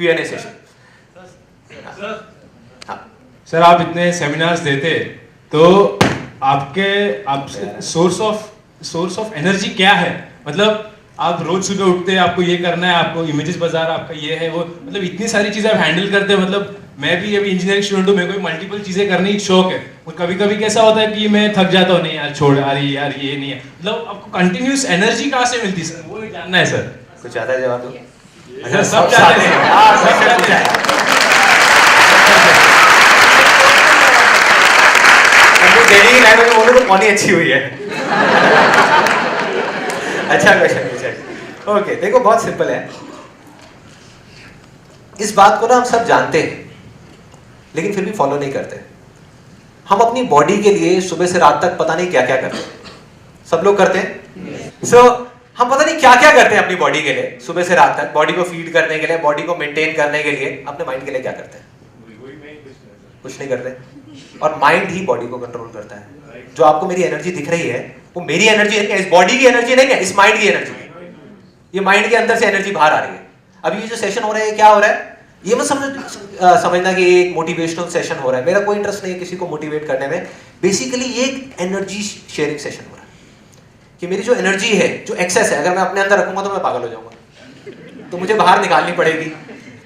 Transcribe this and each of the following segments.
Q&A session. Sir आप इतने seminars देते तो आप सोर्स ऑफ एनर्जी क्या है? मतलब आप रोज सुबह उठते हैं, आपको ये करना है, आपको इमेजेस बाजार आपका ये है वो, मतलब इतनी सारी चीजें आप हैंडल करते हैं। मतलब मैं भी अभी इंजीनियरिंग स्टूडेंट हूँ, मेरे को मल्टीपल चीजें करने की शौक है, और कभी कभी कैसा होता है कि मैं थक जाता हूँ, नहीं यार छोड़, अरे यार ये नहीं है। मतलब आपको कंटिन्यूस एनर्जी कहाँ से मिलती है सर, वो जानना है सर। कुछ आता है जवाब दो? अच्छा सब चाहते हैं, सब चाहते हैं। दिल्ली की लैंग्वेज में बोलो तो कौन ही अच्छी हुई है। अच्छा क्वेश्चन पूछा। ओके देखो बहुत सिंपल है, इस बात को ना हम सब जानते हैं लेकिन फिर भी फॉलो नहीं करते। हम अपनी बॉडी के लिए सुबह से रात तक पता नहीं क्या क्या करते हैं, सब लोग करते हैं। सो हम पता नहीं क्या क्या करते हैं अपनी बॉडी के लिए सुबह से रात तक, बॉडी को फीड करने के लिए, बॉडी को मेंटेन करने के लिए। अपने माइंड के लिए क्या करते हैं? कुछ नहीं करते। और माइंड ही बॉडी को कंट्रोल करता है। जो आपको मेरी एनर्जी दिख रही है वो मेरी एनर्जी नहीं है, इस बॉडी की एनर्जी नहीं है, इस माइंड की एनर्जी है। ये माइंड के अंदर से एनर्जी बाहर आ रही है। अभी ये जो सेशन हो रहा है क्या हो रहा है, ये मत समझना कि एक मोटिवेशनल सेशन हो रहा है। मेरा कोई इंटरेस्ट नहीं है किसी को मोटिवेट करने में। बेसिकली ये एक एनर्जी शेयरिंग सेशन हो रहा है कि मेरी जो एनर्जी है, जो एक्सेस है, अगर मैं अपने अंदर रखूंगा तो मैं पागल हो जाऊंगा, तो मुझे बाहर निकालनी पड़ेगी।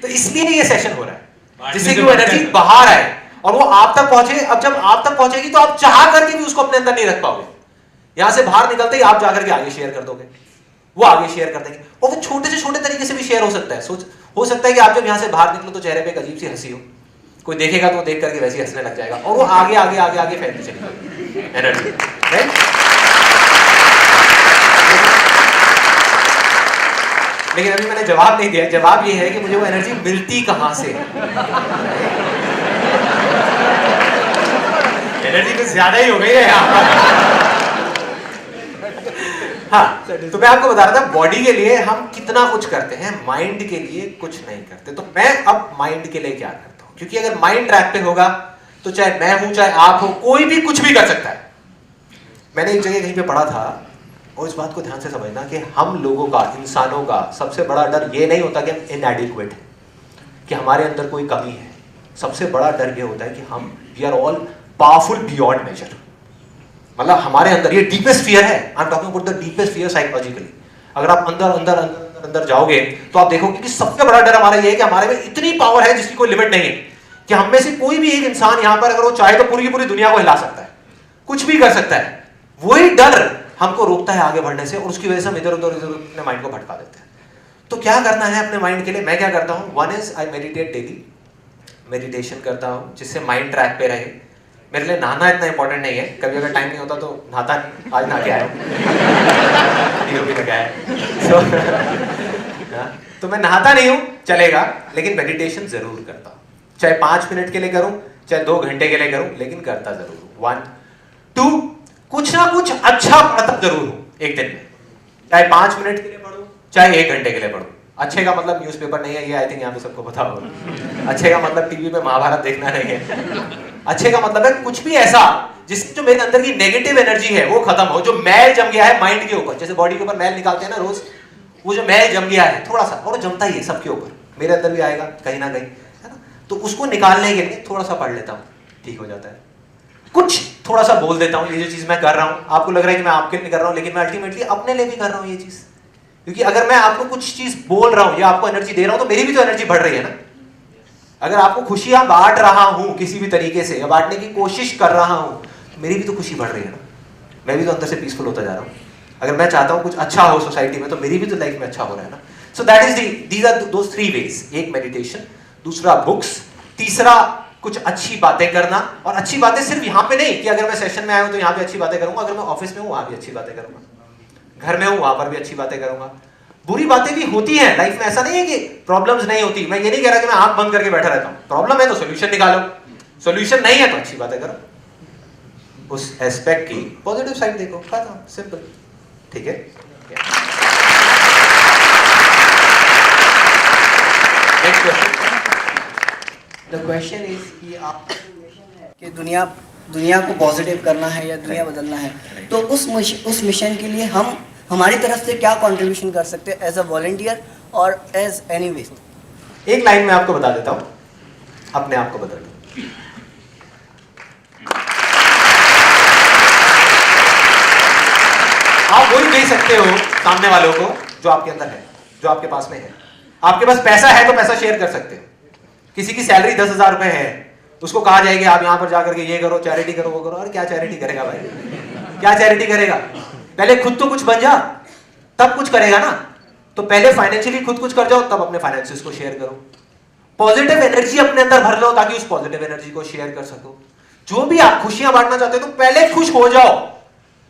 तो इसलिए ये सेशन हो रहा है जिससे कि वो एनर्जी बाहर आए और वो आप तक पहुंचे। अब जब आप तक पहुंचेगी तो आप चाह करके भी उसको अपने अंदर नहीं रख पाओगे। यहां से बाहर निकलते ही आप जाकर के आगे शेयर कर दोगे, वो आगे शेयर कर देंगे, और वो छोटे से छोटे तरीके से भी शेयर हो सकता है। हो सकता है कि आप जब यहां से बाहर निकलो तो चेहरे पे एक अजीब सी हंसी हो, कोई देखेगा तो देख करके वैसे ही हंसने लग जाएगा, और वो आगे आगे आगे आगे फैलती चलेगी एनर्जी, राइट? लेकिन अभी मैंने जवाब नहीं दिया। जवाब ये है कि मुझे वो एनर्जी मिलती कहां से है। एनर्जी कुछ ज्यादा ही हो गई है यहाँ। हाँ, तो मैं आपको बता रहा था बॉडी के लिए हम कितना कुछ करते हैं, माइंड के लिए कुछ नहीं करते। तो मैं अब माइंड के लिए क्या करता हूं, क्योंकि अगर माइंड ट्रैक पे होगा तो चाहे मैं हूं चाहे आप हो, कोई भी कुछ भी कर सकता है। मैंने एक जगह कहीं पे पढ़ा था, और इस बात को ध्यान से समझना कि हम लोगों का, इंसानों का सबसे बड़ा डर ये नहीं होता कि हम इनएडिक्वेट हैं, कि हमारे अंदर कोई कमी है। सबसे बड़ा डर ये होता है कि हम we are all powerful beyond measure. मतलब हमारे अंदर ये डीपेस्ट फियर है। I am talking about the deepest fear psychologically. अगर आप अंदर अंदर अंदर अंदर जाओगे तो आप देखोगे कि सबसे बड़ा डर हमारा ये है कि हमारे में इतनी पावर है जिसकी कोई लिमिट नहीं है, कि हम में से कोई भी एक इंसान यहां पर अगर वो चाहे तो पूरी की पूरी दुनिया को हिला सकता है, कुछ भी कर सकता है। वही डर हमको रोकता है आगे बढ़ने से, और उसकी वजह से हम इधर उधर अपने माइंड को भटका देते हैं। तो क्या करना है अपने माइंड के लिए? मैं क्या करता हूं, one is I meditate daily. Meditation करता हूं जिससे माइंड ट्रैक पे रहे। मेरे लिए नहाना इतना इंपॉर्टेंट नहीं है, कभी अगर टाइम नहीं होता तो नहाता नहीं। आज नहा के आया तो मैं नहाता नहीं हूं चलेगा, लेकिन मेडिटेशन जरूर करता हूं। चाहे 5 मिनट के लिए करूं, चाहे 2 घंटे के लिए करूं, लेकिन करता जरूर हूं। 1 2 कुछ ना कुछ अच्छा पढ़ता जरूर हूं एक दिन में, चाहे 5 मिनट के लिए पढ़ूं, चाहे 1 घंटे के लिए पढ़ूं। अच्छे का मतलब न्यूज़पेपर नहीं है, ये आई थिंक यहाँ पे सबको पता होगा। अच्छे का मतलब टीवी पे महाभारत देखना नहीं है। अच्छे का मतलब है कुछ भी ऐसा जिससे जो मेरे अंदर की नेगेटिव एनर्जी है वो खत्म हो, जो मैल जम गया है माइंड के ऊपर। जैसे बॉडी के ऊपर मैल निकालते हैं ना रोज, वो जो मैल जम गया है थोड़ा सा, और जमता ही है सबके ऊपर, मेरे अंदर भी आएगा कहीं ना कहीं, है ना? तो उसको निकालने के लिए थोड़ा सा पढ़ लेता हूँ, ठीक हो जाता है। कुछ थोड़ा सा बोल देता हूँ, ये जो चीज मैं कर रहा हूँ, आपको लग रहा है कि मैं आपके लिए कर रहा हूँ, लेकिन मैं अल्टीमेटली अपने लिए भी कर रहा हूँ ये चीज। क्योंकि अगर मैं आपको कुछ चीज बोल रहा हूँ या आपको एनर्जी दे रहा हूँ तो मेरी भी तो एनर्जी बढ़ रही है ना। अगर आपको खुशियां बांट रहा हूं किसी भी तरीके से, या बांटने की कोशिश कर रहा हूं, तो मेरी भी तो खुशी बढ़ रही है ना। मैं भी तो अंदर से पीसफुल होता जा रहा हूं। अगर मैं चाहता हूं कुछ अच्छा हो सोसाइटी में, तो मेरी भी तो लाइफ में अच्छा हो रहा है ना। So that is these are those 3 ways. एक मेडिटेशन, दूसरा बुक्स, तीसरा कुछ अच्छी बातें करना। और अच्छी बातें सिर्फ यहाँ पे नहीं कि अगर मैं सेशन में आया हूं तो यहाँ पे अच्छी बातें करूंगा, अगर मैं ऑफिस में हूँ वहां भी अच्छी बातें करूंगा, घर में हूँ वहां पर भी अच्छी बातें करूंगा। बुरी बातें भी होती हैं लाइफ में, ऐसा नहीं है कि प्रॉब्लम्स नहीं होती। मैं ये नहीं कह रहा कि मैं आंख बंद करके बैठा रहता हूं। प्रॉब्लम है तो सोल्यूशन निकालो, सोल्यूशन नहीं है तो अच्छी बातें करो, उस एस्पेक्ट की पॉजिटिव साइड देखो, खत्म, सिंपल, ठीक है। Next question. The question is कि आप कि दुनिया को पॉजिटिव करना है या दुनिया बदलना है, तो उस मिशन के लिए हम हमारी तरफ से क्या कंट्रीब्यूशन कर सकते हैं एज अ वॉलंटियर और एज एनी वे? एक लाइन में आपको बता देता हूं, अपने आप को बदल दो। आप वही दे सकते हो सामने वालों को जो आपके अंदर है, जो आपके पास में है। आपके पास पैसा है तो पैसा शेयर कर सकते हो। किसी की सैलरी 10,000 रुपए है, उसको कहा जाएगा आप यहां पर जाकर के ये करो, चैरिटी करो, वो करो। और क्या चैरिटी करेगा भाई, क्या चैरिटी करेगा? पहले खुद तो कुछ बन जा, तब कुछ करेगा ना। तो पहले फाइनेंशियली खुद कुछ कर जाओ, तब अपने फाइनेंसेस को शेयर करो। पॉजिटिव एनर्जी अपने अंदर भर लो ताकि उस पॉजिटिव एनर्जी को शेयर कर सको। जो भी आप खुशियां बांटना चाहते हो तो पहले खुश हो जाओ।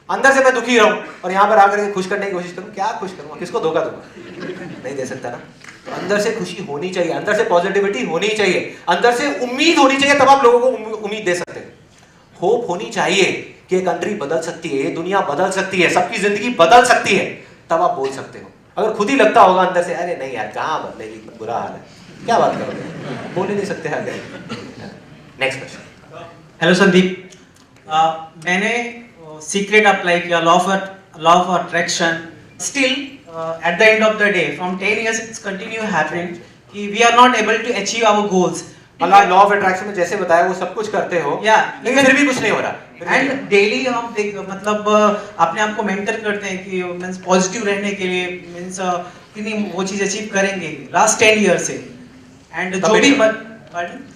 अंदर से मैं दुखी रहूं और यहां पर आकर के खुश करने की कोशिश करूं, क्या खुश करूंगा, किसको धोखा दूंगा? नहीं दे सकता ना। तो अंदर से खुशी होनी चाहिए, अंदर से पॉजिटिविटी होनी चाहिए, अंदर से उम्मीद होनी चाहिए, तब आप लोगों को उम्मीद दे सकते हैं। होप होनी चाहिए कि ये कंट्री बदल सकती है, ये दुनिया बदल सकती है, सबकी जिंदगी बदल सकती है, तब आप बोल सकते हो। अगर खुद ही लगता होगा अंदर से अरे नहीं यार कहां बदलेगी, बुरा हाल है, क्या बात करोगे, बोल ही नहीं सकते हैं। Next question. हेलो संदीप, मैंने सीक्रेट अप्लाई किया, law of attraction. Still at the end of the day from 10 years it's continue happening कि we are not able to achieve our goals. मतलब लॉ ऑफ अट्रैक्शन में जैसे बताया वो सब कुछ करते हो, लेकिन फिर भी कुछ नहीं हो रहा। एंड डेली हम मतलब अपने आप को मेंटर करते हैं कि मींस पॉजिटिव रहने के लिए, मींस कितनी वो चीज अचीव करेंगे लास्ट 10 years से। एंड जो भी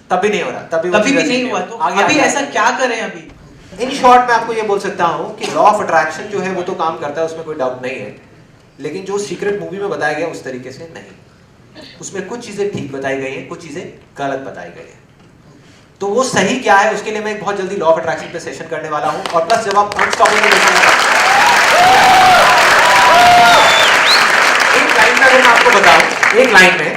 तब भी नहीं हो रहा, तभी भी नहीं हुआ, तो अभी ऐसा क्या करें? अभी इन शॉर्ट मैं आपको ये बोल सकता हूँ कि लॉ ऑफ अट्रैक्शन जो है वो तो काम करता है, उसमें कोई डाउट नहीं है, लेकिन जो सीक्रेट मूवी में बताया गया उस तरीके से नहीं। उसमें कुछ चीजें ठीक बताई गई हैं, कुछ चीजें गलत बताई गई हैं। तो वो सही क्या है उसके लिए मैं बहुत जल्दी लॉ ऑफ अट्रैक्शन पे सेशन करने वाला हूँ। और प्लस जब आप अनस्टॉपेबल एक लाइन में अगर मैं आपको बताऊं, एक लाइन में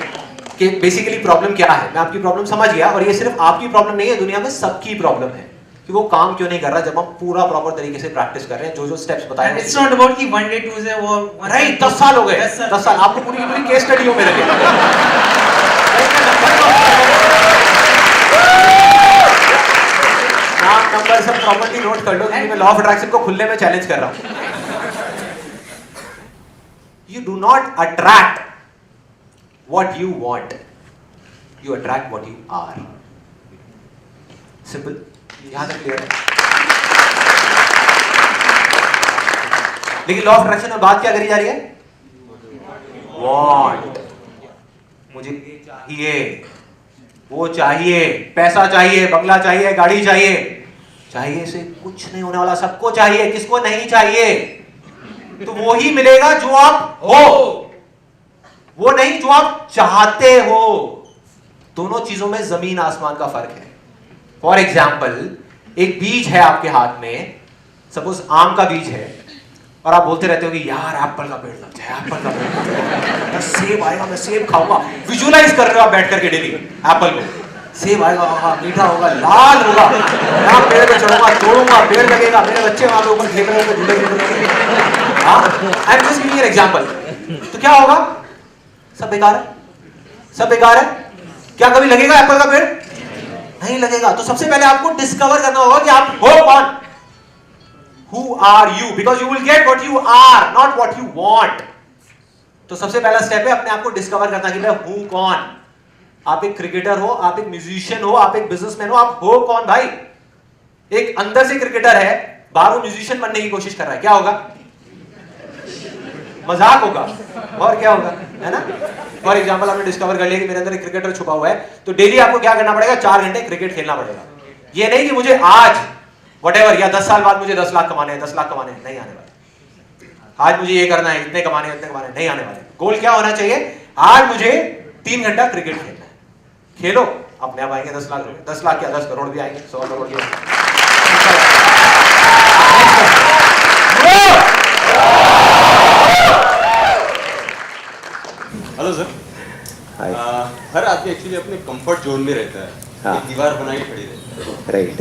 कि बेसिकली प्रॉब्लम क्या है, मैं आपकी प्रॉब्लम समझ गया। और ये सिर्फ आपकी प्रॉब्लम नहीं है, दुनिया में सबकी प्रॉब्लम है कि वो काम क्यों नहीं कर रहा जब हम पूरा प्रॉपर तरीके से प्रैक्टिस कर रहे हैं, जो जो स्टेप्स बताए। इट्स नॉट अबाउट कि वन डे टू डे वो राइट, 10 साल हो गए, 10 साल आपको पूरी पूरी केस स्टडी हो मेरे लिए। नाम नंबर सब प्रॉपर्ली नोट कर लो क्योंकि मैं लॉ ऑफ अट्रैक्शन को खुलने में चैलेंज कर रहा हूं। You do not attract what you want, you attract what you are. Simple, यहां तक क्लियर है? लेकिन लॉ ऑफ अट्रैक्शन में बात क्या करी जा रही है? वांट, मुझे ये चाहिए, वो चाहिए, पैसा चाहिए, बंगला चाहिए, गाड़ी चाहिए। चाहिए से कुछ नहीं होने वाला, सबको चाहिए, किसको नहीं चाहिए? तो वो ही मिलेगा जो आप हो, वो नहीं जो आप चाहते हो। दोनों चीजों में जमीन आसमान का फर्क है। फॉर एग्जाम्पल, एक बीज है आपके हाथ में, सपोज आम का बीज है, और आप बोलते रहते हो कि यार एप्पल का पेड़ लग जाए, एप्पल का पेड़, सेब आएगा, मैं सेब खाऊंगा। विजुअलाइज कर रहे हो आप बैठ करके डेली एप्पल को, सेब आएगा, मीठा होगा, लाल होगा, मैं पेड़ पे चढ़ूंगा, तोड़ूंगा, पेड़ लगेगा, मेरे बच्चे वहां पे ऊपर खेल रहे होंगे, झूले झूल रहे होंगे। I am just giving an example. तो क्या होगा? सब बेकार है, सब बेकार है। क्या कभी लगेगा एप्पल का पेड़? नहीं लगेगा। तो सबसे पहले आपको डिस्कवर करना होगा कि आप हो कौन। Who are you? Because you will get what you are, not what you want. तो सबसे पहला स्टेप है अपने आप को डिस्कवर करना कि मैं हूं कौन। आप एक क्रिकेटर हो, आप एक म्यूजिशियन हो, आप एक बिजनेसमैन हो, आप हो कौन भाई? एक अंदर से क्रिकेटर है, बाहर म्यूजिशियन बनने की कोशिश कर रहा है, क्या होगा? मजाक होगा और क्या होगा, है ना? फॉर एग्जाम्पल आपने डिस्कवर कर लिया कि मेरे अंदर एक क्रिकेटर छुपा हुआ है, तो डेली आपको क्या करना पड़ेगा? 4 घंटे क्रिकेट खेलना पड़ेगा। ये नहीं कि मुझे आज व्हाटएवर या 10 साल बाद मुझे 10 लाख कमाने हैं, 10 लाख कमाने हैं, नहीं आने वाले। आज मुझे ये करना है, इतने कमाने हैं, इतने कमाने हैं, नहीं आने वाले। गोल क्या होना चाहिए? आज मुझे 3 घंटा क्रिकेट खेलना है। खेलो, अपने आप आएंगे 10 लाख रुपए, 10 लाख क्या 10 करोड़ भी आएंगे, 100 करोड़ भी आएंगे। Hello sir. हर आदमी एक्चुअली अपने कंफर्ट जोन में रहता है। हाँ। एक दीवार बनाई खड़ी रहती है, राइट।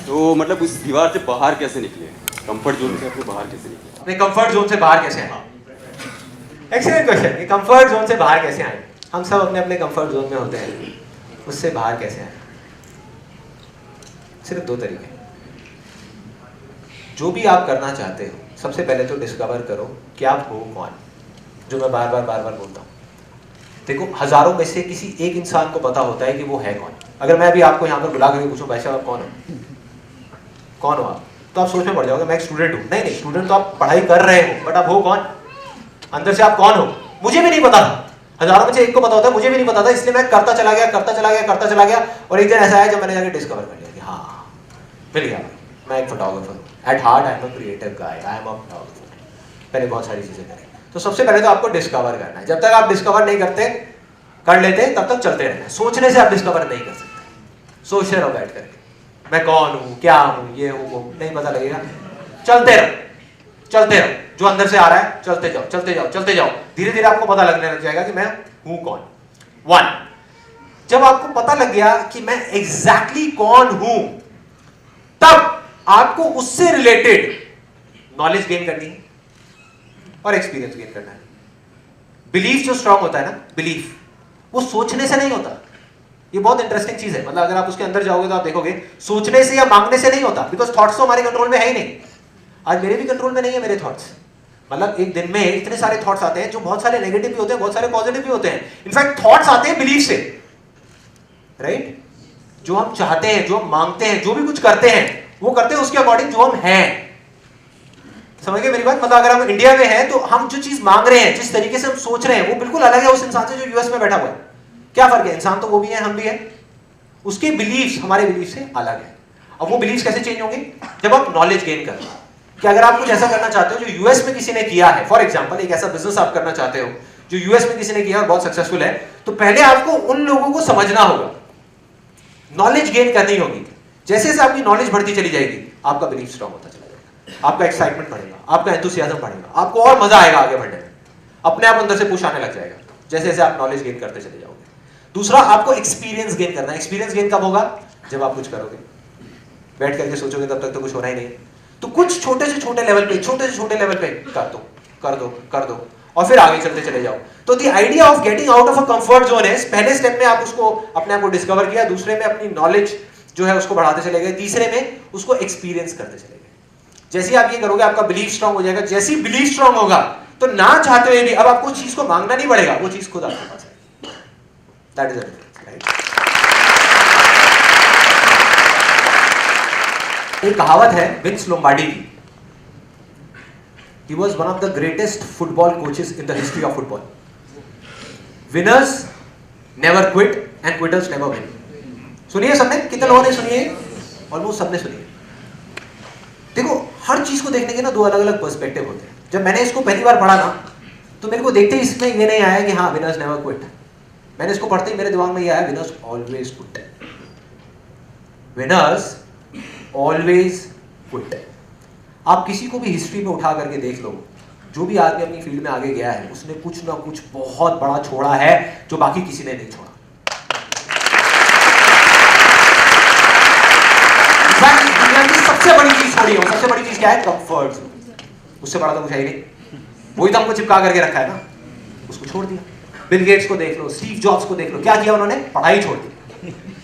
तो मतलब उस दीवार से बाहर कैसे निकले? कंफर्ट जोन से अपने बाहर कैसे निकले? अपने कंफर्ट जोन से बाहर कैसे आए? Excellent question. कंफर्ट जोन से बाहर कैसे आए? हम सब अपने अपने कंफर्ट जोन में होते हैं, उससे बाहर कैसे आए? सिर्फ 2 तरीके। जो भी आप करना चाहते हो, सबसे पहले तो डिस्कवर करो कि आप हो कौन, जो मैं बार बार बोलता हूँ। देखो हजारों में से किसी एक इंसान को पता होता है कि वो है कौन। अगर मैं अभी आपको यहाँ पर बुला करके पूछूं भाई साहब आप कौन हो, कौन हो आप, तो आप सोच में पड़ जाओगे मैं एक स्टूडेंट हूँ। नहीं, स्टूडेंट तो आप पढ़ाई कर रहे हो, बट आप हो कौन, अंदर से आप कौन हो, मुझे भी नहीं पता था। हजारों में से एक को पता होता है, मुझे भी नहीं पता था, इसलिए मैं करता चला गया और एक दिन ऐसा है जब मैंने जाके डिस्कवर कर लिया कि हाँ मिल गया, मैं एक फोटोग्राफर हूँ। At heart I am a creative guy, I am a photographer. पहले बहुत सारी चीजें करें, तो सबसे पहले तो आपको डिस्कवर करना है। जब तक आप डिस्कवर नहीं करते कर लेते तब तक चलते रहना है। सोचने से आप डिस्कवर नहीं कर सकते। सोचते रहो बैठ करके मैं कौन हूँ, क्या हूँ, ये हूँ, वो नहीं पता लगेगा। चलते रहो, जो अंदर से आ रहा है चलते जाओ। धीरे धीरे आपको पता लगने लग जाएगा कि मैं हूँ कौन। 1, जब आपको पता लग गया कि मैं एग्जैक्टली कौन हूं, तब आपको उससे रिलेटेड नॉलेज गेन करनी है और एक्सपीरियंस गेन करना है। बिलीफ जो स्ट्रांग होता है ना, बिलीफ वो सोचने से नहीं होता। ये बहुत इंटरेस्टिंग चीज है। मतलब अगर आप उसके अंदर जाओगे तो आप देखोगे सोचने से या मांगने से नहीं होता, बिकॉज थॉट्स तो हमारे कंट्रोल में है ही नहीं। आज मेरे भी कंट्रोल में नहीं है मेरे थॉट्स। मतलब एक दिन में इतने सारे थॉट्स आते हैं, जो बहुत सारे नेगेटिव भी होते हैं, बहुत सारे पॉजिटिव भी होते हैं। इनफैक्ट थॉट्स आते हैं बिलीफ से, राइट? जो हम चाहते हैं, जो हम मांगते हैं, जो भी कुछ करते हैं, वो करते हैं उसके अकॉर्डिंग जो हम हैं। समझ गए मेरी बात? मतलब अगर हम इंडिया में हैं तो हम जो चीज मांग रहे हैं, जिस तरीके से हम सोच रहे हैं, वो बिल्कुल अलग है उस इंसान से जो यूएस में बैठा हुआ है। क्या फर्क है? इंसान तो वो भी है, हम भी है। उसके बिलीफ हमारे बिलीफ से अलग है। अब वो बिलीफ कैसे चेंज होंगे? जब आप नॉलेज गेन करते हो कि अगर आप कुछ ऐसा करना चाहते हो जो यूएस में किसी ने किया है, फॉर एग्जांपल एक ऐसा बिजनेस आप करना चाहते हो जो यूएस में किसी ने किया और बहुत सक्सेसफुल है, तो पहले आपको उन लोगों को समझना होगा, नॉलेज गेन करनी होगी। जैसे जैसे आपकी नॉलेज बढ़ती चली जाएगी, आपका बिलीफ स्ट्रांग होता चला जाएगा, आपका एक्साइटमेंट बढ़ेगा, आपका एंथुसियाज्म बढ़ेगा, आपको और मजा आएगा आगे बढ़ने में। अपने आप अंदर से पुश आने लग जाएगा जैसे जैसे आप नॉलेज गेन करते चले जाओगे। दूसरा, आपको एक्सपीरियंस गेन करना है। एक्सपीरियंस गेन कब होगा? जब आप कुछ करोगे। बैठ करके सोचोगे तब तक तो कुछ होना ही नहीं। तो कुछ छोटे से छोटे लेवल पे कर दो और फिर आगे चलते चले जाओ। तो the idea of getting out of a comfort zone है, पहले स्टेप में आप उसको अपने आप को डिस्कवर किया, दूसरे में अपनी नॉलेज जो है उसको बढ़ाते चले गए, तीसरे में उसको एक्सपीरियंस करते चले गए। जैसे आप ये करोगे आपका बिलीफ स्ट्रांग हो जाएगा। जैसे ही बिलीफ स्ट्रांग होगा तो ना चाहते हुए भी अब आपको चीज को मांगना नहीं पड़ेगा, वो चीज खुद आपके पास है। That is the difference, right? एक कहावत है विंस लोम्बार्डी की। He was one of the greatest football coaches in the history of football. Winners never quit and quitters never win. सुनिए सबने? कितने लोगों ने सुनी है? ऑलमोस्ट सबने सुनी है। देखो हर चीज को देखने के ना दो अलग अलग पर्सपेक्टिव होते हैं। जब मैंने इसको पहली बार पढ़ा ना, तो मेरे को देखते ही इसमें ये नहीं आया कि हाँ विनर्स नेवर क्विट। मैंने इसको पढ़ते ही मेरे दिमाग में ये आया winners always quit. Winners always quit. आप किसी को भी हिस्ट्री में उठा करके देख लो, जो भी आदमी अपनी फील्ड में आगे गया है उसने कुछ ना कुछ बहुत बड़ा छोड़ा है जो बाकी किसी ने नहीं छोड़ा। दुनिया की सबसे बड़ी चीज छोड़ी है। सबसे बड़ी चीज क्या है? Comfort zone. उससे बड़ा तो कुछ है ही नहीं। वही तो हमको चिपका करके रखा है ना, उसको छोड़ दिया। बिल गेट्स को देख लो, स्टीव जॉब्स को देख लो, क्या किया उन्होंने? पढ़ाई छोड़ दी।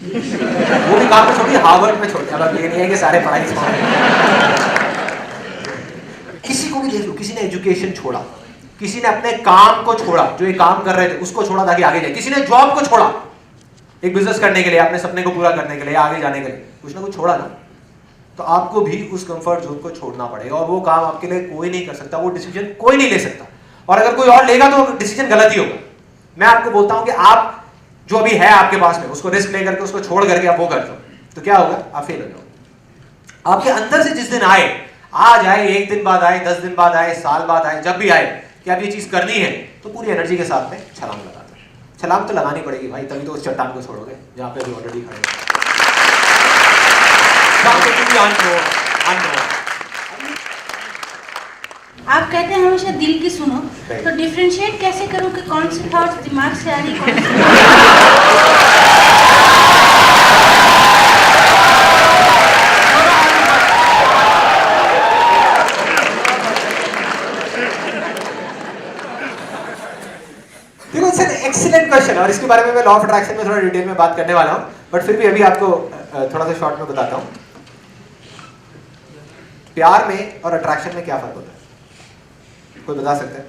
वो भी कहां पे छोड़ी? हार्वर्ड में छोड़ दिया। अब ये नहीं है कि सारे पढ़ाई छोड़। किसी को भी देख लो, किसी ने एजुकेशन छोड़ा, किसी ने अपने काम को छोड़ा, जो ये काम कर रहे थे उसको छोड़ा ताकि आगे जाए, किसी ने जॉब को छोड़ा एक बिजनेस करने के लिए, अपने सपने को पूरा करने के लिए, आगे जाने के लिए, कुछ ना कुछ छोड़ा ना। तो आपको भी उस कंफर्ट जोन को छोड़ना पड़ेगा और वो काम आपके लिए कोई नहीं कर सकता, वो डिसीजन कोई नहीं ले सकता। और अगर कोई और लेगा तो डिसीजन गलत ही होगा। मैं आपको बोलता हूं कि आप जो अभी है आपके पास में, उसको रिस्क लेकर के, उसको छोड़ करके आप वो कर दो, तो क्या होगा? आप फेल हो जाओगे। आपके अंदर से जिस दिन आए, आज आए, 1 दिन बाद आए, 10 दिन बाद आए, साल बाद आए, जब भी आए कि आप ये चीज करनी है, तो पूरी एनर्जी के साथ में छलांग लगा दो। छलांग तो लगानी पड़ेगी भाई, तभी तो उस चट्टान को छोड़ोगे जहां पे अभी ऑलरेडी खड़े हो। आप कहते हैं हमेशा दिल की सुनो, तो डिफरेंशिएट कैसे करूं कि कौन सी थॉट्स दिमाग से आ रही, कौन सी एक्सीलेंट क्वेश्चन। और इसके बारे में मैं लॉ ऑफ अट्रैक्शन में थोड़ा डिटेल में बात करने वाला हूं, बट फिर भी अभी आपको थोड़ा सा शॉर्ट में बताता हूं। प्यार में और अट्रैक्शन में क्या फर्क होता है? कोई बता सकता है?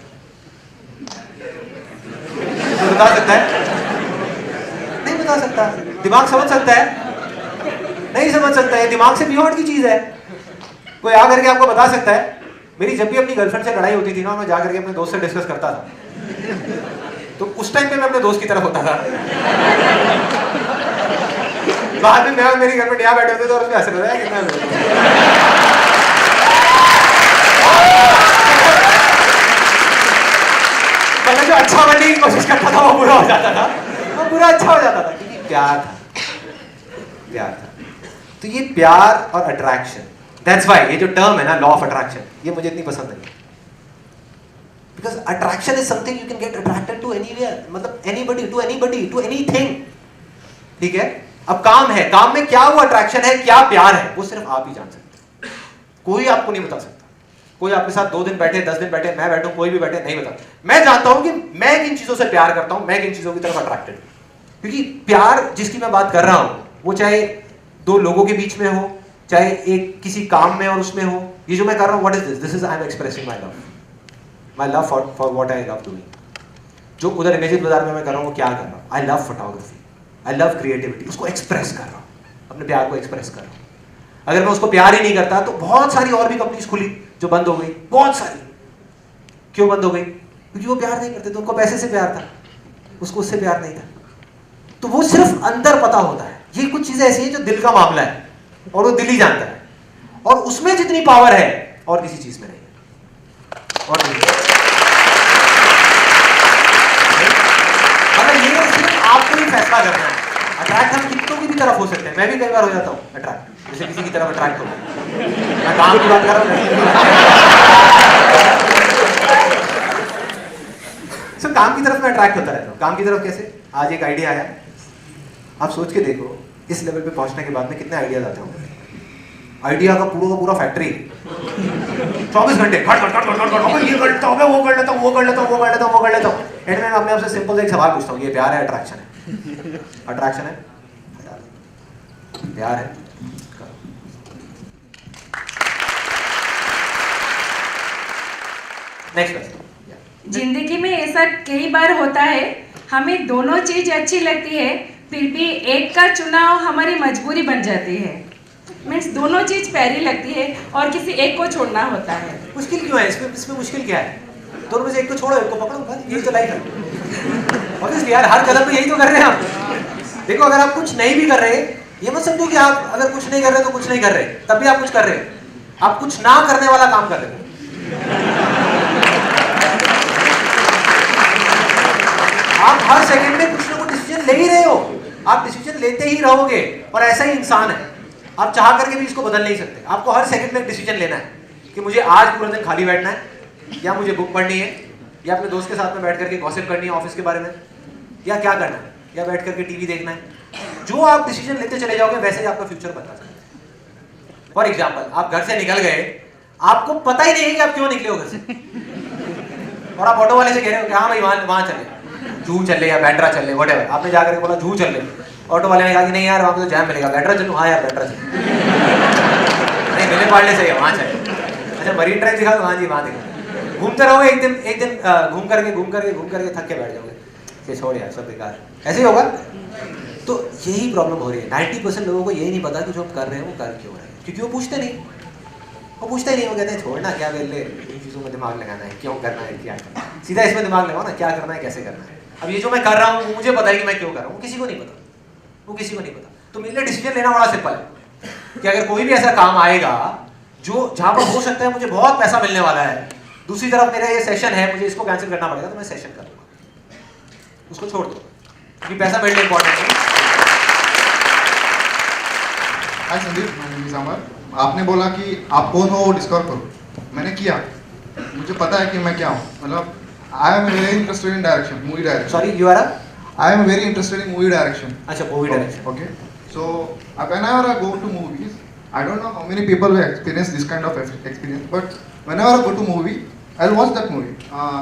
कोई बता सकता है? नहीं बता सकता। दिमाग समझ सकता है? नहीं समझ सकता है। दिमाग से बियॉन्ड की चीज है। कोई आकर के आपको बता सकता है? मेरी जब भी अपनी गर्लफ्रेंड से लड़ाई होती थी ना, मैं जाकर के अपने दोस्त से डिस्कस करता था, तो उस टाइम पे मैं अपने दोस्त की तरफ होता था। बाद में मैं और मेरी गर्लफ्रेंड यहाँ बैठे होते थे और उसमें हंस रहा है कितना मतलब जो अच्छा बनने की कोशिश करता था वो बुरा हो जाता था, वो बुरा अच्छा हो जाता था, क्योंकि प्यार था, प्यार था। तो ये प्यार और अट्रैक्शन, दैट्स व्हाई ये जो टर्म है ना, लॉ ऑफ अट्रैक्शन, ये मुझे इतनी पसंद नहीं। Because attraction is something you can get attracted to anywhere, मतलब एनीबडी, टू एनीथिंग। ठीक है? अब काम है, काम में क्या वो अट्रैक्शन है, क्या प्यार है, वो सिर्फ आप ही जान सकते हैं। कोई आपको नहीं बता सकता। कोई आपके साथ 2 दिन बैठे, 10 दिन बैठे, मैं बैठूं, कोई भी बैठे, नहीं बता। मैं जानता हूं कि मैं किन चीजों से प्यार करता हूं, मैं किन चीजों की तरफ अट्रैक्टेड हूं। क्योंकि प्यार जिसकी मैं बात कर रहा हूं, वो चाहे 2 लोगों के बीच में हो, चाहे एक किसी काम में और उसमें हो। ये जो मैं कर रहा हूं, what is this? This is I am expressing my love for what I love doing. जो उधर इमेजेस बाजार में मैं कर रहा हूं, वो क्या कर रहा हूं? I love photography, I love creativity, उसको एक्सप्रेस कर रहा हूं, अपने प्यार को एक्सप्रेस कर रहा हूं। अगर मैं उसको प्यार ही नहीं करता तो बहुत सारी और भी कंपनीज खुली जो बंद हो गई, बहुत सारी। क्यों बंद हो गई? क्योंकि वो प्यार नहीं करते थे, उनको पैसे से प्यार था, उसको उससे प्यार नहीं था। तो वो सिर्फ अंदर पता होता है। ये कुछ चीजें ऐसी हैं जो दिल का मामला है और वो दिल ही जानता है, और उसमें जितनी पावर है और किसी चीज में नहीं है। और मतलब ये सिर्फ आपको ही फैसला करना है। अट्रैक्ट हम कितनों की भी तरफ हो सकते हैं। मैं भी कई बार हो जाता हूँ अट्रैक्ट, जैसे किसी की तरफ अट्रैक्ट हो। मैं काम की बात कर रहा हूँ, काम की तरफ मैं अट्रैक्ट होता रहता हूँ। काम की तरफ कैसे? आज एक आइडिया आया, आप सोच के देखो, इस लेवल पे पहुंचने के बाद में कितने आइडियाज आते होंगे। आइडिया का पूरा फैक्ट्री, 24 घंटे खट खट खट खट खट, ये कर लेता हूँ, वो कर लेता हूँ, वो कर लेता हूँ, वो कर लेता हूँ, वो कर लेता हूँ। एंड में अपने आपसे सिंपल एक सवाल पूछता हूँ, ये प्यार है अट्रैक्शन है? अट्रैक्शन है, प्यार है। Next question. जिंदगी में ऐसा कई बार होता है, हमें दोनों चीज अच्छी लगती है, फिर भी एक का चुनाव हमारी मजबूरी बन जाती है। मीन्स दोनों चीज प्यारी लगती है और किसी एक को छोड़ना होता है। मुश्किल क्यों है इसमें मुश्किल क्या है? दोनों में से एक को छोड़ो, एक को पकड़ो, बस यही तो लाइफ है। ऑब्वियसली यार, हर कदम पे यही तो कर रहे हैं हम। देखो, अगर आप कुछ नहीं भी कर रहे, ये मत समझो कि आप अगर कुछ नहीं कर रहे तो कुछ नहीं कर रहे, तब भी आप कुछ कर रहे हो। आप कुछ ना करने वाला काम कर रहे हो। आप हर सेकंड में कुछ ना कुछ डिसीजन ले ही रहे हो। आप डिसीजन लेते ही रहोगे, और ऐसा ही इंसान है। आप चाह करके भी इसको बदल नहीं सकते। आपको हर सेकंड में एक डिसीजन लेना है कि मुझे आज पूरा दिन खाली बैठना है, या मुझे बुक पढ़नी है, या अपने दोस्त के साथ में बैठ करके गॉसिप करनी है ऑफिस के बारे में, या क्या करना है, या बैठ करके टीवी देखना है। जो आप डिसीजन लेते चले जाओगे, वैसे ही आपका फ्यूचर बनता जाएगा। फॉर एग्जाम्पल, आप घर से निकल गए, आपको पता ही नहीं है कि आप क्यों निकले हो घर से, और आप ऑटो वाले से कह रहे हो कि हाँ भाई वहां चले, जूहू चले या बैटरा चले, व्हाटएवर। आपने जाकर बोला जूहू चल ले, ऑटो वाले ने कहा कि नहीं यार, वहाँ पे तो जैम मिलेगा, बैटरा चलूँ? हाँ यार बैटरा चलो। नहीं, मेरे पार्ले से वहाँ चले। अच्छा, मरीन ड्राइव दिखा दो? हाँ जी, वहाँ दिखा। घूमते रहोगे, एक दिन घूम करके थक के बैठ जाओगे, ये छोड़ यार, सब बेकार, ऐसे ही होगा। तो यही प्रॉब्लम हो रही है। 90% लोगों को यही नहीं पता कि जो हम कर रहे हैं वो कर क्यों रहे हैं, क्योंकि वो पूछते नहीं, वो कहते हैं छोड़ना, क्या वेले इन चीज़ों में दिमाग लगाना है, क्यों करना है, क्या करना है, सीधा इसमें दिमाग लगाओ ना, क्या करना है, कैसे करना है। अब ये जो मैं कर रहा हूँ, मुझे पता है कि मैं क्यों कर रहा हूँ, किसी को नहीं पता, वो किसी को नहीं पता। तो मेरे लिए डिसीजन लेना बड़ा सिंपल है कि अगर कोई भी ऐसा काम आएगा जो जहाँ पर हो सकता है मुझे बहुत पैसा मिलने वाला है, दूसरी तरफ मेरा ये सेशन है, मुझे इसको कैंसिल करना पड़ेगा, तो मैं सेशन कर दूंगा, उसको छोड़ दो, क्योंकि पैसा मेरे लिए इंपॉर्टेंट है। हाय संदीप, मैं नेम इज अमर। आपने बोला कि आप कौन हो वो डिस्कवर करो। मैंने किया, मुझे पता है कि मैं क्या हूँ। मतलब I am very interested in direction, movie direction. Sorry, you are? I am very interested in movie direction. अच्छा, movie direction. Okay. So whenever I go to movies, I don't know how many people will experience this kind of experience, but whenever I go to movie, I'll watch that movie.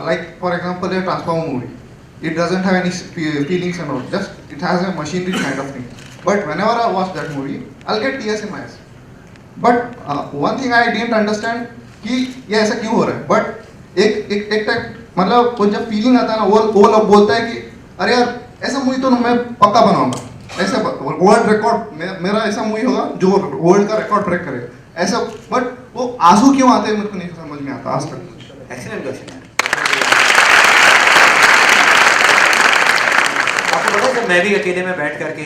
Like for example, a Transformer movie. It doesn't have any feelings and all. Just it has a machinery kind of thing. But whenever I watch that movie, I'll get tears in my eyes. But one thing I didn't understand कि ये ऐसा क्यों हो रहा है. But एक type मतलब वो जब फीलिंग आता है ना, वो लोग बोलता है कि अरे यार ऐसा मूवी तो मैं पक्का बनाऊंगा, ऐसा वर्ल्ड रिकॉर्ड मेरा ऐसा मूवी होगा जो वर्ल्ड का रिकॉर्ड ब्रेक करेगा ऐसा। बट वो आंसू क्यों आते हैं मेरे को नहीं समझ में आता आज तक। एक्सीलेंट क्वेश्चन है। आपको पता है जब मैं भी अकेले में बैठ करके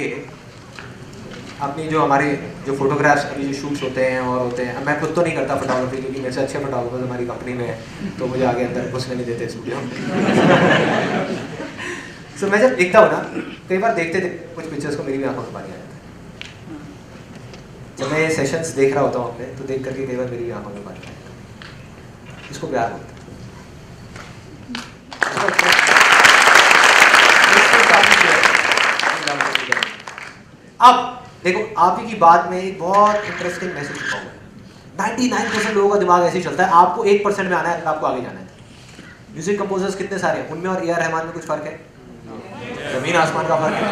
अपनी जो हमारे जो फोटोग्राफ्स अभी जो शूट्स होते हैं और होते हैं, मैं खुद तो नहीं करता फोटोग्राफी क्योंकि मेरे से अच्छे फोटोग्राफर्स हमारी कंपनी में है, तो मुझे आगे अंदर घुसने नहीं देते स्टूडियो में। सो मैं जब देखता हूँ ना, कई बार देखते कुछ पिक्चर्स को मेरी भी आंखों में पानी आ जाता है। जब मैं सेशंस देख रहा होता हूँ अपने, तो देख करके कई बार मेरी भी आंखों में पानी आ जाता है। इसको प्यार होता है। अब देखो, आप ही की बात में एक बहुत इंटरेस्टिंग मैसेज छुपा हुआ है। 99% लोगों का दिमाग ऐसे ही चलता है, आपको 1% में आना है, आपको आगे जाना है। म्यूजिक कंपोजर्स कितने सारे हैं, उनमें और ए आर रहमान में कुछ फर्क है? जमीन आसमान का फर्क है।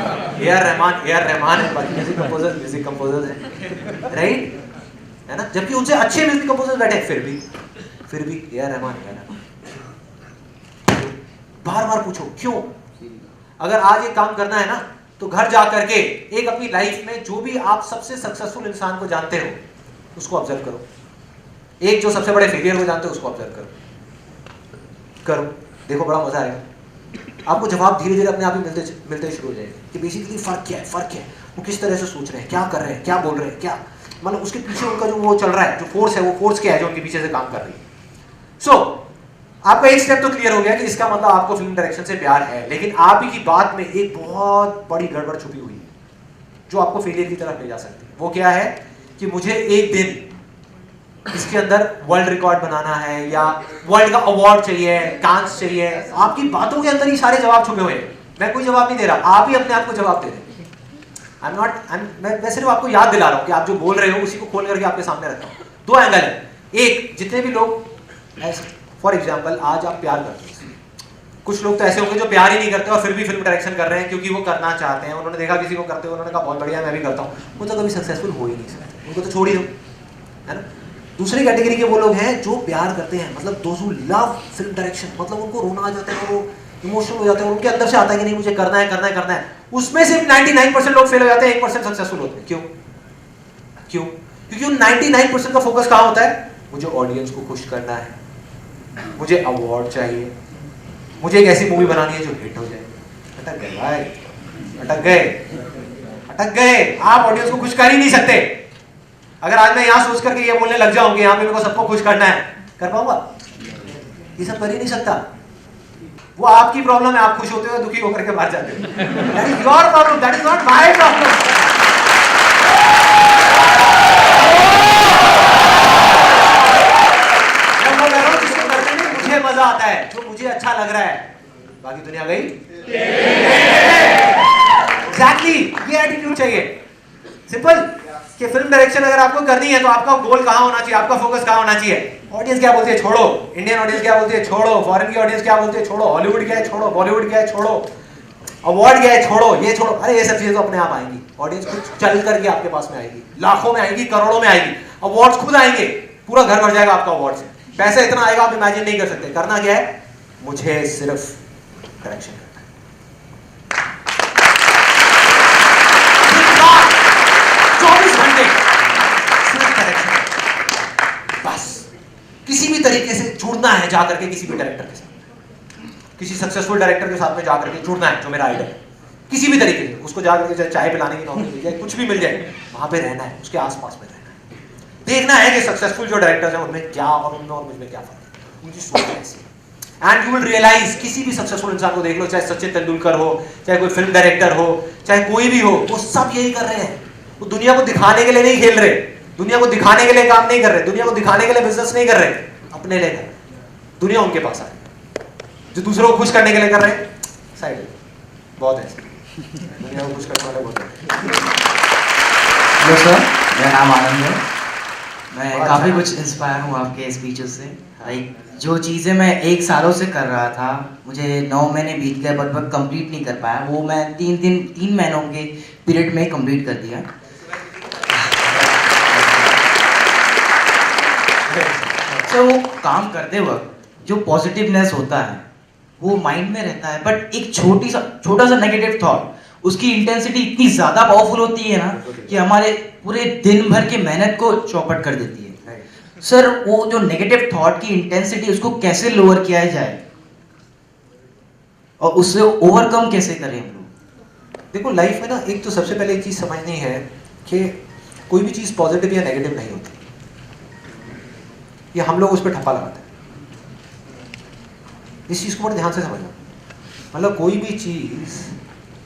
ए आर रहमान है, बाकी म्यूजिक कंपोजर्स हैं, राइट? है ना? जबकि उनसे अच्छे म्यूजिक कंपोजर्स बैठे, फिर भी ए आर रहमान। बार बार पूछो क्यों? अगर आज एक काम करना है ना, तो घर जा करके एक अपनी लाइफ में जो भी आप सबसे सक्सेसफुल इंसान को जानते हो उसको ऑब्जर्व करो, एक जो सबसे बड़े फेलियर को जानते हो उसको ऑब्जर्व करो, देखो बड़ा मजा आएगा। आपको जवाब धीरे धीरे अपने आप ही मिलते शुरू हो जाएंगे कि बेसिकली फर्क क्या है, वो किस तरह से सोच रहे हैं, क्या कर रहे हैं, क्या बोल रहे हैं, क्या मतलब उसके पीछे उनका जो वो चल रहा है, जो फोर्स है, वो फोर्स क्या है जो उनके पीछे से काम कर रही है। सो आपका एक स्टेप तो क्लियर हो गया कि इसका मतलब आपको फिल्म डायरेक्शन से प्यार है, लेकिन आप ही की बात में एक बहुत बड़ी गड़बड़ छुपी हुई है जो आपको फेलियर की तरफ ले जा सकती है। वो क्या है कि मुझे एक दिन इसके अंदर वर्ल्ड रिकॉर्ड बनाना है या वर्ल्ड का अवार्ड चाहिए, कांस चाहिए। आपकी बातों के अंदर ही सारे जवाब छुपे हुए हैं। मैं कोई जवाब नहीं दे रहा, आप ही अपने आप को जवाब दे रहे हैं। मैं सिर्फ आपको याद दिला रहा हूं कि आप जो बोल रहे हो उसी को खोल करके आपके सामने रखा हूं। दो एंगल है, एक जितने भी लोग फॉर एग्जाम्पल आज आप प्यार करते हैं, कुछ लोग तो ऐसे होंगे जो प्यार ही नहीं करते और फिर भी फिल्म डायरेक्शन कर रहे हैं क्योंकि वो करना चाहते हैं। उन्होंने देखा किसी को करते हुए, उन्होंने कहा बहुत बढ़िया मैं भी करता हूँ, वो तो कभी सक्सेसफुल हो ही नहीं सकते, उनको तो छोड़ ही दो, है ना। दूसरी कैटेगरी के वो लोग हैं जो प्यार करते हैं, मतलब those who love film direction, मतलब उनको रोना आ जाता है, वो इमोशनल हो जाते हैं, उनके अंदर से आता है कि नहीं मुझे करना है। उसमें सिर्फ 99% लोग फेल हो जाते हैं, 1% सक्सेसफुल होते हैं। क्यों? क्योंकि उन 99% का फोकस कहाँ होता है? मुझे ऑडियंस को खुश करना है, मुझे अवार्ड चाहिए, मुझे एक ऐसी मूवी बनानी है जो हिट हो जाए। अटक गए भाई, अटक गए। आप ऑडियंस को खुश कर ही नहीं सकते। अगर आज मैं यहाँ सोच करके ये बोलने लग जाऊं कि यहाँ पे मेरे को सबको खुश करना है, कर पाऊंगा? ये सब कर ही नहीं सकता। वो आपकी प्रॉब्लम है, आप खुश होते हो दुखी होकर के बाहर जाते हो। That is your problem, that is not my problem. मुझे मजा आता है, जो मुझे अच्छा लग रहा है, बाकी दुनिया गई। एग्जैक्टली, ये एटीट्यूड चाहिए। सिंपल कि फिल्म डायरेक्शन अगर आपको करनी है तो आपका गोल कहाँ होना चाहिए, आपका फोकस कहाँ होना चाहिए? ऑडियंस क्या बोलती है छोड़ो, इंडियन ऑडियंस क्या बोलती है छोड़ो, फॉरेन की ऑडियंस क्या बोलती है छोड़ो, हॉलीवुड क्या है छोड़ो, बॉलीवुड क्या है छोड़ो, अवार्ड क्या है छोड़ो, ये छोड़ो। अरे ये सब चीजें तो अपने आप आएंगी। ऑडियंस खुद चल करके आपके पास में आएगी, लाखों में आएगी, करोड़ों में आएगी। अवार्ड्स खुद आएंगे, पूरा घर भर जाएगा आपका अवार्ड से। पैसा इतना आएगा आप इमेजिन नहीं कर सकते। करना क्या है? मुझे सिर्फ डायरेक्शन करना है, 24 घंटे सिर्फ डायरेक्शन। बस किसी भी तरीके से जुड़ना है जाकर के किसी भी डायरेक्टर के साथ, किसी सक्सेसफुल डायरेक्टर के साथ में जाकर के जुड़ना है जो मेरा आइडल है। किसी भी तरीके से उसको जाकर के चाय पिलाने की नौकरी मिल जाए, कुछ भी मिल जाए, वहां पे रहना है, उसके आसपास में रहना है। देखना है कि सक्सेसफुल जो डायरेक्टर्स हैं उनमें क्या और उनमें और मुझमें क्या फर्क है, उनकी सोच कैसी है। एंड यू विल रियलाइज, किसी भी सक्सेसफुल इंसान को देख लो, चाहे सचिन तेंदुलकर हो, चाहे कोई फिल्म डायरेक्टर हो, चाहे कोई भी हो, वो सब यही कर रहे हैं। वो दुनिया को दिखाने के लिए नहीं खेल रहे, दुनिया को दिखाने के लिए काम नहीं कर रहे, दुनिया को दिखाने के लिए बिजनेस नहीं कर रहे, अपने लिए कर रहे। दुनिया उनके पास आ रही। जो दूसरों को खुश करने के लिए कर रहे हैं, साइड बहुत है, दुनिया को खुश करने वाले बहुत है। हेलो सर, मेरा नाम आनंद है। मैं काफ़ी कुछ इंस्पायर हूँ आपके स्पीचेस से। लाइक जो चीज़ें मैं 1 सालों से कर रहा था, मुझे 9 महीने बीत गए बट मैं कंप्लीट नहीं कर पाया, वो मैं 3 महीनों के पीरियड में कंप्लीट कर दिया। तो वो काम करते वक्त जो पॉजिटिवनेस होता है वो माइंड में रहता है, बट एक छोटा सा नेगेटिव थॉट उसकी इंटेंसिटी इतनी ज्यादा पावरफुल होती है ना कि हमारे पूरे दिन भर की मेहनत को चौपट कर देती है। सर वो जो नेगेटिव थॉट की इंटेंसिटी उसको कैसे लोअर किया जाए और उससे ओवरकम कैसे करें हम लोग? देखो लाइफ में ना एक तो सबसे पहले एक चीज समझनी है कि कोई भी चीज पॉजिटिव या नेगेटिव नहीं होती, ये हम लोग उस पर ठप्पा लगाते हैं। इस चीज को बड़े ध्यान से समझना, मतलब कोई भी चीज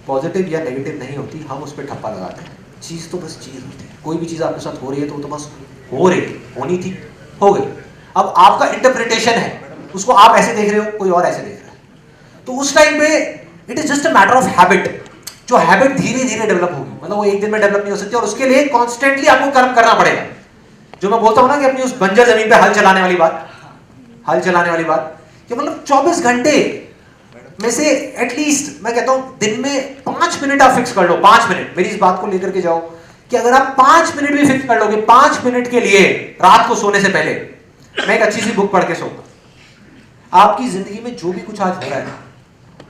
पॉजिटिव या नेगेटिव नहीं होती, हम उस पर ठप्पा लगाते हैं। चीज तो बस चीज होती है, कोई भी चीज आपके साथ हो रही है तो वो तो बस हो रही, होनी थी, हो गई। अब आपका इंटरप्रिटेशन है, उसको आप ऐसे देख रहे हो, कोई और ऐसे देख रहा है, तो उस टाइम पे it is just a matter of habit. जो हैबिट धीरे धीरे डेवलप होगी, मतलब वो एक दिन में डेवलप नहीं हो सकती, और उसके लिए कॉन्स्टेंटली आपको कर्म करना पड़ेगा। जो मैं बोलता हूँ ना कि अपनी उस बंजर जमीन पे हल चलाने वाली बात, कि मतलब 24 घंटे में से एटलीस्ट मैं कहता हूँ दिन में 5 मिनट आप फिक्स कर लो। 5 मिनट, मेरी इस बात को लेकर के जाओ कि अगर आप 5 मिनट भी फिक्स कर लोगे, 5 मिनट के लिए रात को सोने से पहले मैं एक अच्छी सी बुक पढ़ के सोऊंगा, आपकी जिंदगी में जो भी कुछ आज हो रहा है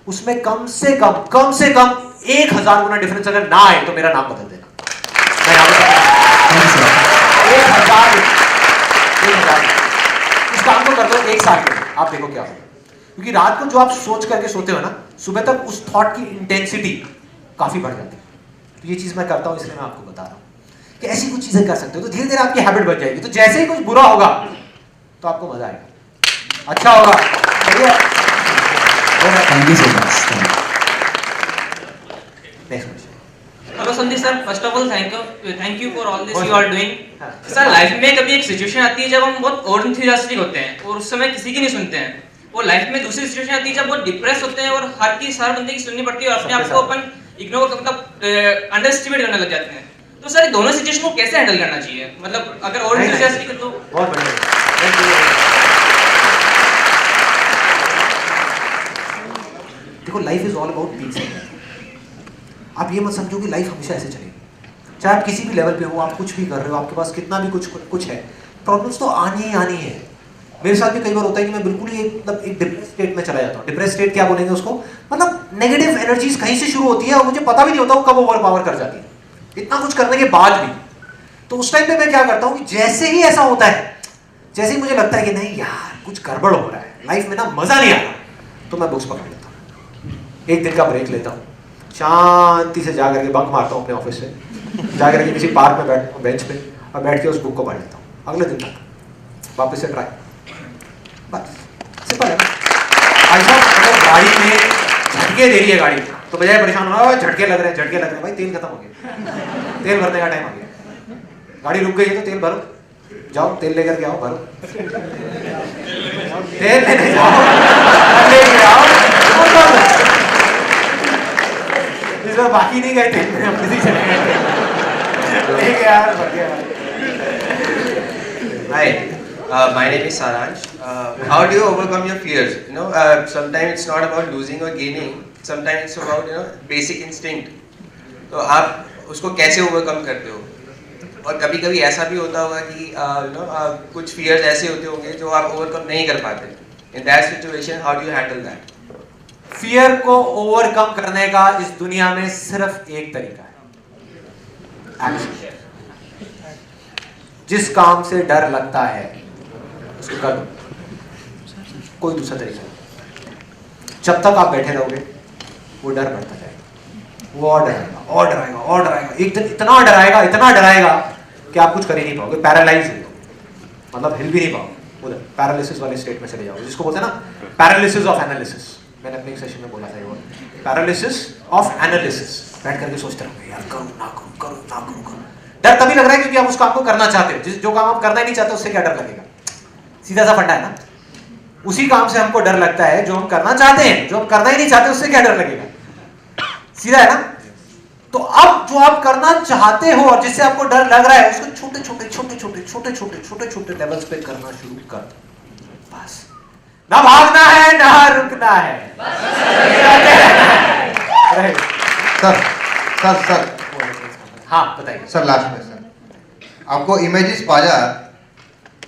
उसमें कम से कम 1000 गुना डिफरेंस अगर ना आए तो मेरा नाम बदल देना। मैं यहाँ पे 1000 इस काम को कर दो 1 साल के लिए, आप देखो क्या होगा। क्योंकि रात को जो आप सोच करके सोते हो ना, सुबह तक उस थॉट की इंटेंसिटी काफी बढ़ जाती है। तो ये चीज मैं करता हूं, इसलिए मैं आपको बता रहा हूं कि ऐसी कुछ चीजें कर सकते हो तो धीरे धीरे आपकी हैबिट बन जाएगी। तो जैसे ही कुछ बुरा होगा तो आपको मजा आएगा, अच्छा होगा, बढ़िया। Thank you so much. Next question. Hello Sandeep sir, first of all thank you for all this you are doing. Sir life में कभी एक सिचुएशन आती है जब हम बहुत ओवर एंथुसियास्टिक होते हैं और उस समय किसी की नहीं सुनते हैं, और लाइफ में दूसरी सिचुएशन आती है जब बहुत डिप्रेस होते हैं और हर बंदे की सुननी पड़ती है और अपने आप को अपन इग्नोर मतलब अंडर एस्टिमेट करने लग जाते हैं। तो सर दोनों सिचुएशन को कैसे हैंडल करना चाहिए, मतलब अगर ओवर एंथुसियास्टिक है तो? बहुत बढ़िया। देखो life is all about piece. आप ये मत समझो कि लाइफ हमेशा ऐसे चलेगी, चाहे आप किसी भी लेवल पे हो, आप कुछ भी कर रहे हो, आपके पास कितना भी कुछ है, प्रॉब्लम्स तो आनी ही आनी है। मेरे साथ भी कई बार होता है कि मैं बिल्कुल ही मतलब एक डिप्रेस स्टेट में चला जाता हूँ। डिप्रेस स्टेट क्या बोलेंगे उसको, मतलब नेगेटिव एनर्जीज कहीं से शुरू होती है और मुझे पता भी नहीं होता वो कब ओवर पावर कर जाती है, इतना कुछ करने के बाद भी। तो उस टाइम पे मैं क्या करता हूँ कि जैसे ही ऐसा होता है, जैसे ही मुझे लगता है कि नहीं यार कुछ गड़बड़ हो रहा है, लाइफ में ना मजा नहीं आ रहा, तो मैं बुक्स पकड़ लेता हूँ, एक दिन का ब्रेक लेता हूँ, शांति से जा करके बंक मारता हूँ अपने ऑफिस से, जा करके किसी पार्क में बैठता हूँ बेंच पे और बैठ के उस बुक को पढ़ लेता हूँ। अगले दिन तक वापस से ट्राई, बस सिंपल है। ऐसा अगर गाड़ी में झटके दे रही है गाड़ी, तो बजाय परेशान होना झटके लग रहे हैं, भाई तेल खत्म हो गया, तेल भरने का टाइम आ गया, गाड़ी रुक गई है तो तेल भरो, जाओ तेल लेकर के आओ, भरो तेल लेने जाओ, लेके आओ, इस बार बाकी नहीं गए तेल में, हम किसी चले गए लेके यार भर गया। Hi, my name is Saransh. How do you overcome your fears? You know, sometimes it's not about losing or gaining. Sometimes it's about basic instinct. तो आप उसको कैसे overcome करते हो? और कभी-कभी ऐसा भी होता होगा कि कुछ fears ऐसे होते होंगे जो आप overcome नहीं कर पाते. In that situation, how do you handle that? Fear को ओवरकम करने का इस दुनिया में सिर्फ एक तरीका है, एक्शन। जिस काम से डर लगता है उसको कर दो, कोई दूसरा तरीका नहीं। जब तक आप बैठे रहोगे वो डर बढ़ता जाएगा, वो और डराएगा, एक दिन इतना डराएगा कि आप कुछ कर ही नहीं पाओगे, पैरालाइज हो जाओगे, मतलब हिल भी नहीं पाओगे, उधर पैरालिसिस वाले स्टेट में चले जाओगे, जिसको बोलते हैं ना पैरालिसिस ऑफ एनालिसिस। मैंने अपने एक सेशन में बोला था ये पैरालिसिस ऑफ एनालिसिस। बैठ करके सोचते रहोगे यार करूं ना करूं। डर तभी लग रहा है क्योंकि आप उस काम को करना चाहते हो, जो काम आप करना ही नहीं चाहते उससे क्या डर लगेगा, सीधा सा फंडा है ना। उसी काम से हमको डर लगता है जो हम करना चाहते हैं, जो हम करना ही नहीं चाहते उससे क्या डर लगेगा, सीधा है ना। तो अब जो आप करना चाहते हो और जिससे आपको डर लग रहा है उसको छोटे छोटे लेवल्स पे करना शुरू कर दो, बस। ना भागना है ना रुकना है, सर हाँ बताइए सर। लास्ट में सर आपको इमेजेस बाजार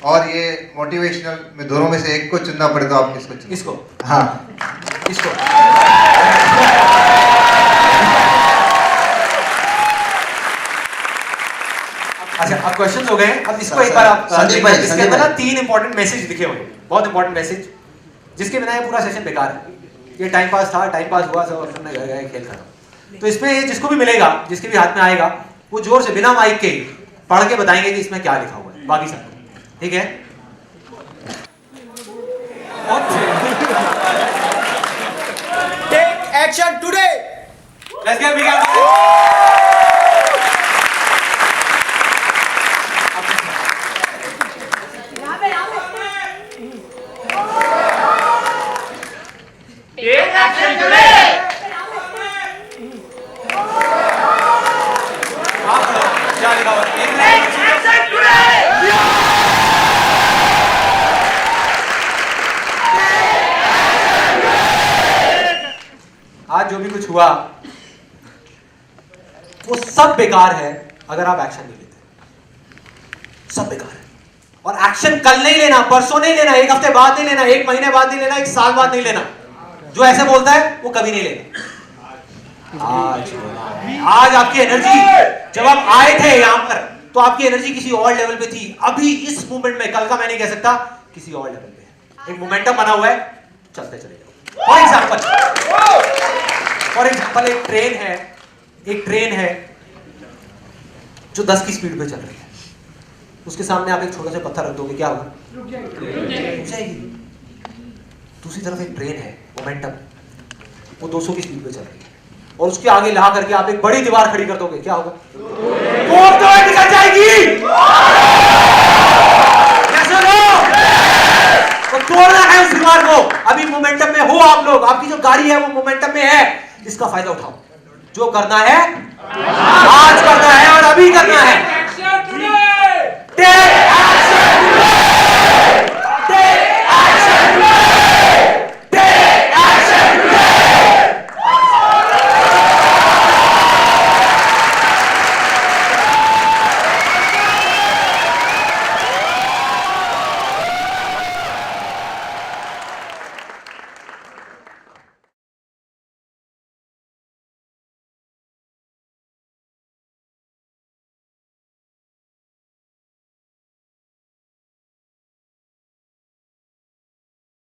और ये मोटिवेशनल में दोनों में से एक को चुनना पड़े तो आप किसको चुनेंगे? इसको। हाँ इसको। अच्छा, अब क्वेश्चंस हो गए। अब इसको एक बार आप संदीप भाई, इसके अंदर ना 3 इंपॉर्टेंट मैसेज लिखे हुए हैं, बहुत इंपॉर्टेंट मैसेज, जिसके बिना ये पूरा सेशन बेकार है। ये टाइम पास था, टाइम पास हुआ, सब अपने घर गए, खेल खत्म। तो इसमें जिसको भी मिलेगा, जिसके भी हाथ में आएगा, वो जोर से बिना माइक के पढ़ के बताएंगे कि इसमें क्या लिखा हुआ है, बाकी सब। ठीक है? Take action today. Let's get begin. Take action today. क्या लिखा हुआ है? आज जो भी कुछ हुआ वो सब बेकार है अगर आप एक्शन नहीं लेते। सब बेकार है। और एक्शन कल नहीं लेना, परसों नहीं लेना, एक हफ्ते बाद नहीं लेना, एक महीने बाद नहीं लेना, एक साल बाद नहीं लेना। जो ऐसे बोलता है वो कभी नहीं लेना। आज आपकी एनर्जी, जब आप आए थे यहां पर तो आपकी एनर्जी किसी और लेवल पे थी। अभी इस मूवमेंट में, कल का मैं नहीं कह सकता, किसी और लेवल पे है। एक मोमेंटम बना हुआ है, चलते चले जाओ। फॉर एग्जाम्पल एक ट्रेन है जो 10 की स्पीड पे चल रही है। उसके सामने आप एक छोटा सा पत्थर रख दोगे, क्या होगा? रुक जाएगी। दूसरी तरफ एक ट्रेन है, मोमेंटम, वो 200 की स्पीड पे चल रही है, और उसके आगे ला करके आप एक बड़ी दीवार खड़ी कर दोगे, क्या होगा? वो निकल जाएगी। तो तोड़ना है उस दीवार को। अभी मोमेंटम में हो आप लोग, आपकी जो गाड़ी है वो मोमेंटम में है, इसका फायदा उठाओ। जो करना है आज करना है और अभी करना है।